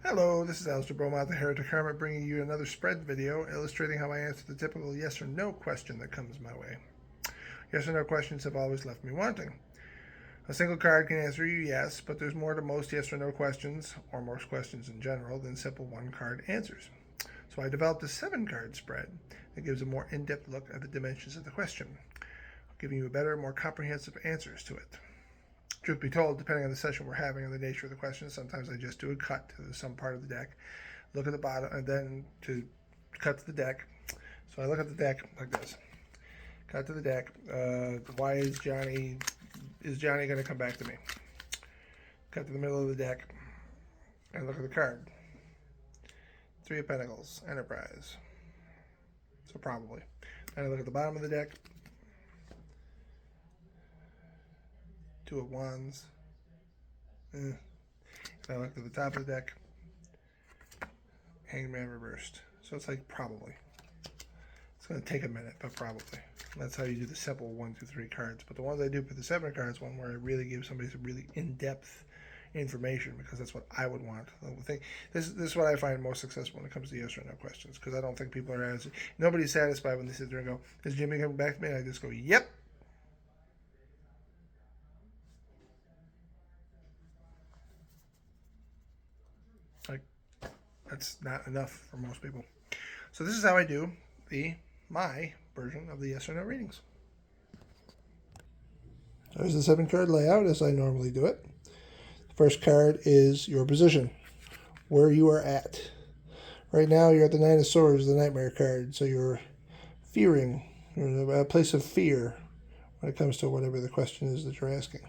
Hello, this is Alistair Beaumont, the Heretic Hermit, bringing you another spread video illustrating how I answer the typical yes or no question that comes my way. Yes or no questions have always left me wanting. A single card can answer you yes, but there's more to most yes or no questions, or most questions in general, than simple one card answers. So I developed a 7-card spread that gives a more in-depth look at the dimensions of the question, giving you better, more comprehensive answers to it. Truth be told, depending on the session we're having and the nature of the question, sometimes I just do a cut to some part of the deck, look at the bottom, and then to cut to the deck. So I look at the deck like this. Cut to the deck. Why is Johnny going to come back to me? Cut to the middle of the deck and look at the card. 3 of Pentacles, Enterprise. So probably. Then I look at the bottom of the deck. 2 of Wands. Then I look at the top of the deck. Hangman reversed. So it's like probably. It's going to take a minute, but probably. That's how you do the simple 1 through 3 cards. But the ones I do for the 7 cards, one where I really give somebody some really in-depth information, because that's what I would want. This is what I find most successful when it comes to yes or no questions, because I don't think people are answering. Nobody's satisfied when they sit there and go, "Is Jimmy coming back to me?" And I just go, "Yep." Like, that's not enough for most people. So this is how I do my version of the yes or no readings. There's the 7-card layout as I normally do it. The first card is your position, where you are at. Right now you're at the 9 of Swords, the Nightmare card, so you're fearing. You're in a place of fear when it comes to whatever the question is that you're asking.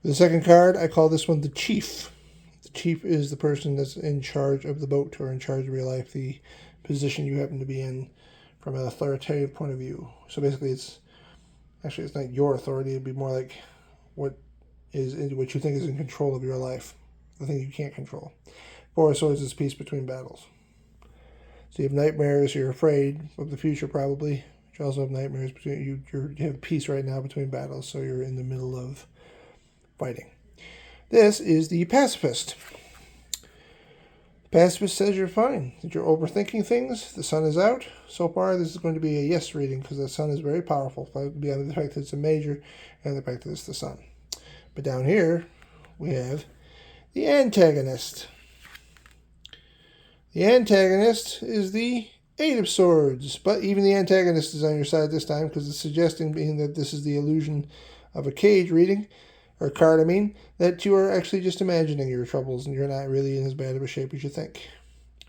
For the second card, I call this one the Chief. The Chief is the person that's in charge of the boat or in charge of your life, the position you happen to be in from an authoritative point of view. So basically it's not your authority. It'd be more like what you think is in control of your life, the thing you can't control. 4 of Swords is peace between battles. So you have nightmares, you're afraid of the future probably. You also have nightmares between you have peace right now between battles, so you're in the middle of fighting. This is the pacifist. The pacifist says you're fine, that you're overthinking things. The sun is out. So far, this is going to be a yes reading because the sun is very powerful, beyond the fact that it's a major and the fact that it's the sun. But down here, we have the antagonist. The antagonist is the 8 of Swords, but even the antagonist is on your side this time because it's suggesting, being that this is the illusion of a cage reading, or card, that you are actually just imagining your troubles and you're not really in as bad of a shape as you think.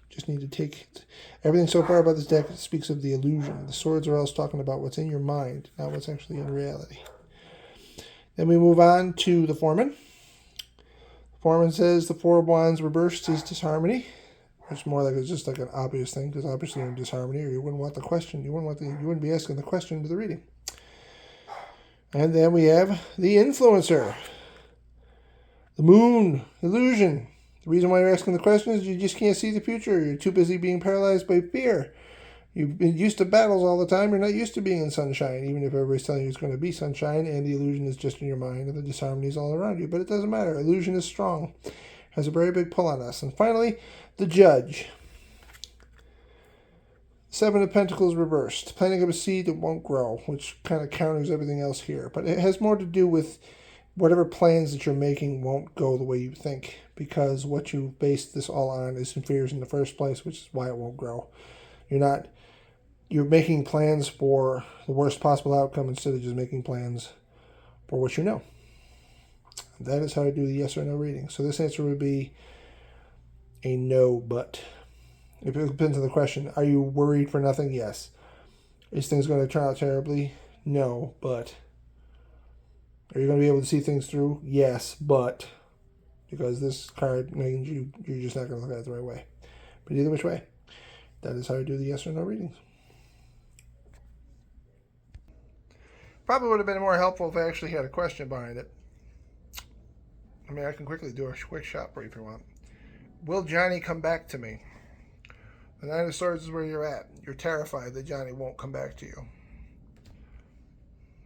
Just need to take it. Everything so far about this deck speaks of the illusion. The swords are always talking about what's in your mind, not what's actually in reality. Then we move on to the foreman. The foreman says the 4 of Wands reversed is disharmony. It's more like it's just like an obvious thing, because obviously you're in disharmony, or you wouldn't want the question. You wouldn't be asking the question to the reading. And then we have the influencer. The moon, illusion. The reason why you're asking the question is you just can't see the future. You're too busy being paralyzed by fear. You've been used to battles all the time. You're not used to being in sunshine, even if everybody's telling you it's going to be sunshine, and the illusion is just in your mind, and the disharmony is all around you. But it doesn't matter. Illusion is strong. It has a very big pull on us. And finally, the judge. 7 of Pentacles reversed. Planting of a seed that won't grow, which kind of counters everything else here. But it has more to do with whatever plans that you're making won't go the way you think, because what you based this all on is fears in the first place, which is why it won't grow. You're making plans for the worst possible outcome instead of just making plans for what you know. That is how I do the yes or no reading. So this answer would be a no, but. It depends on the question. Are you worried for nothing? Yes. Is things going to turn out terribly? No, but. Are you going to be able to see things through? Yes, but. Because this card means you're just not going to look at it the right way. But either which way, that is how I do the yes or no readings. Probably would have been more helpful if I actually had a question behind it. I can quickly do a quick shot brief if you want. Will Johnny come back to me? The 9 of Swords is where you're at. You're terrified that Johnny won't come back to you.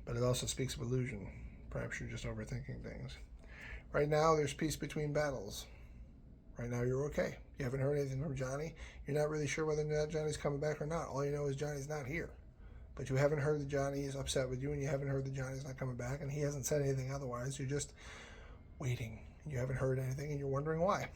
But it also speaks of illusion. Perhaps you're just overthinking things. Right now, there's peace between battles. Right now you're okay. You haven't heard anything from Johnny. You're not really sure whether or not Johnny's coming back or not. All you know is Johnny's not here. But you haven't heard that Johnny is upset with you, and you haven't heard that Johnny's not coming back, and he hasn't said anything otherwise. You're just waiting. You haven't heard anything, and you're wondering why.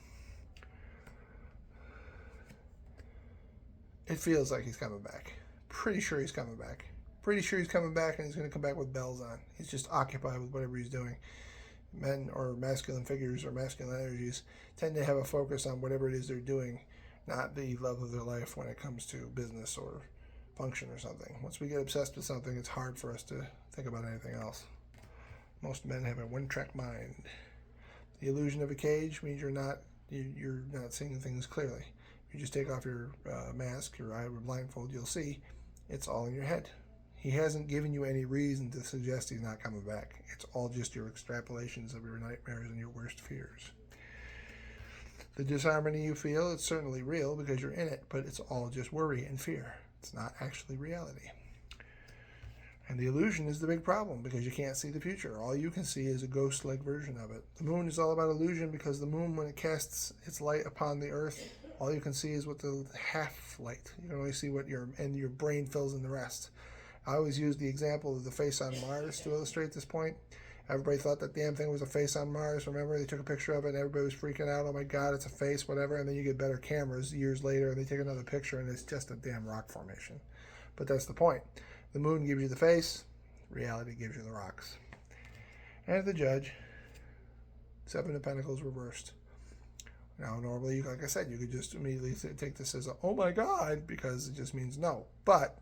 It feels like he's coming back. Pretty sure he's coming back. Pretty sure he's coming back, and he's going to come back with bells on. He's just occupied with whatever he's doing. Men or masculine figures or masculine energies tend to have a focus on whatever it is they're doing, not the love of their life when it comes to business or function or something. Once we get obsessed with something, it's hard for us to think about anything else. Most men have a one-track mind. The illusion of a cage means you're not seeing things clearly. You just take off your mask, your eye blindfold, you'll see it's all in your head. He hasn't given you any reason to suggest he's not coming back. It's all just your extrapolations of your nightmares and your worst fears. The disharmony you feel, it's certainly real because you're in it, but it's all just worry and fear. It's not actually reality. And the illusion is the big problem because you can't see the future. All you can see is a ghost-like version of it. The moon is all about illusion because the moon, when it casts its light upon the earth, all you can see is what the half light. You can only see what your brain fills in the rest. I always use the example of the face on Mars to illustrate this point. Everybody thought that damn thing was a face on Mars. Remember, they took a picture of it and everybody was freaking out. Oh my God, it's a face, whatever. And then you get better cameras years later and they take another picture and it's just a damn rock formation. But that's the point. The moon gives you the face. Reality gives you the rocks. And the judge, 7 of Pentacles reversed. Now, normally, like I said, you could just immediately take this as a, oh my God, because it just means no. But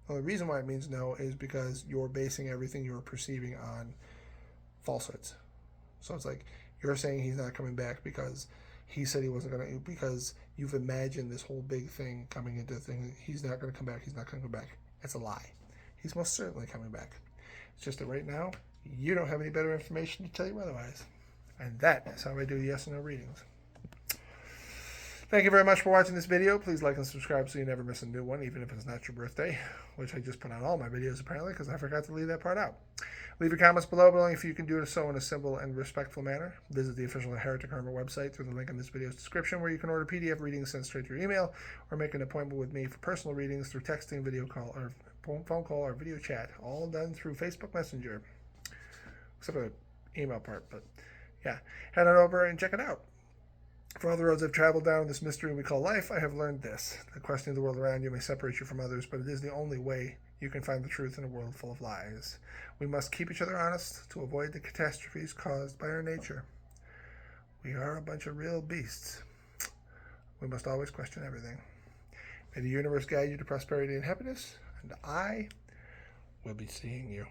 the only reason why it means no is because you're basing everything you're perceiving on falsehoods. So it's like you're saying he's not coming back because he said he wasn't going to, because you've imagined this whole big thing coming into the thing. He's not going to come back. He's not going to come back. It's a lie. He's most certainly coming back. It's just that right now, you don't have any better information to tell you otherwise. And that is how I do yes and no readings. Thank you very much for watching this video. Please like and subscribe so you never miss a new one, even if it's not your birthday, which I just put on all my videos apparently because I forgot to leave that part out. Leave your comments below, but only if you can do so in a simple and respectful manner. Visit the official Heretic Hermit website through the link in this video's description where you can order PDF readings sent straight to your email or make an appointment with me for personal readings through texting, video call, or phone call, or video chat, all done through Facebook Messenger, except for the email part, but yeah. Head on over and check it out. For all the roads I've traveled down in this mystery we call life, I have learned this. The questioning the world around you may separate you from others, but it is the only way you can find the truth in a world full of lies. We must keep each other honest to avoid the catastrophes caused by our nature. We are a bunch of real beasts. We must always question everything. May the universe guide you to prosperity and happiness, and I will be seeing you.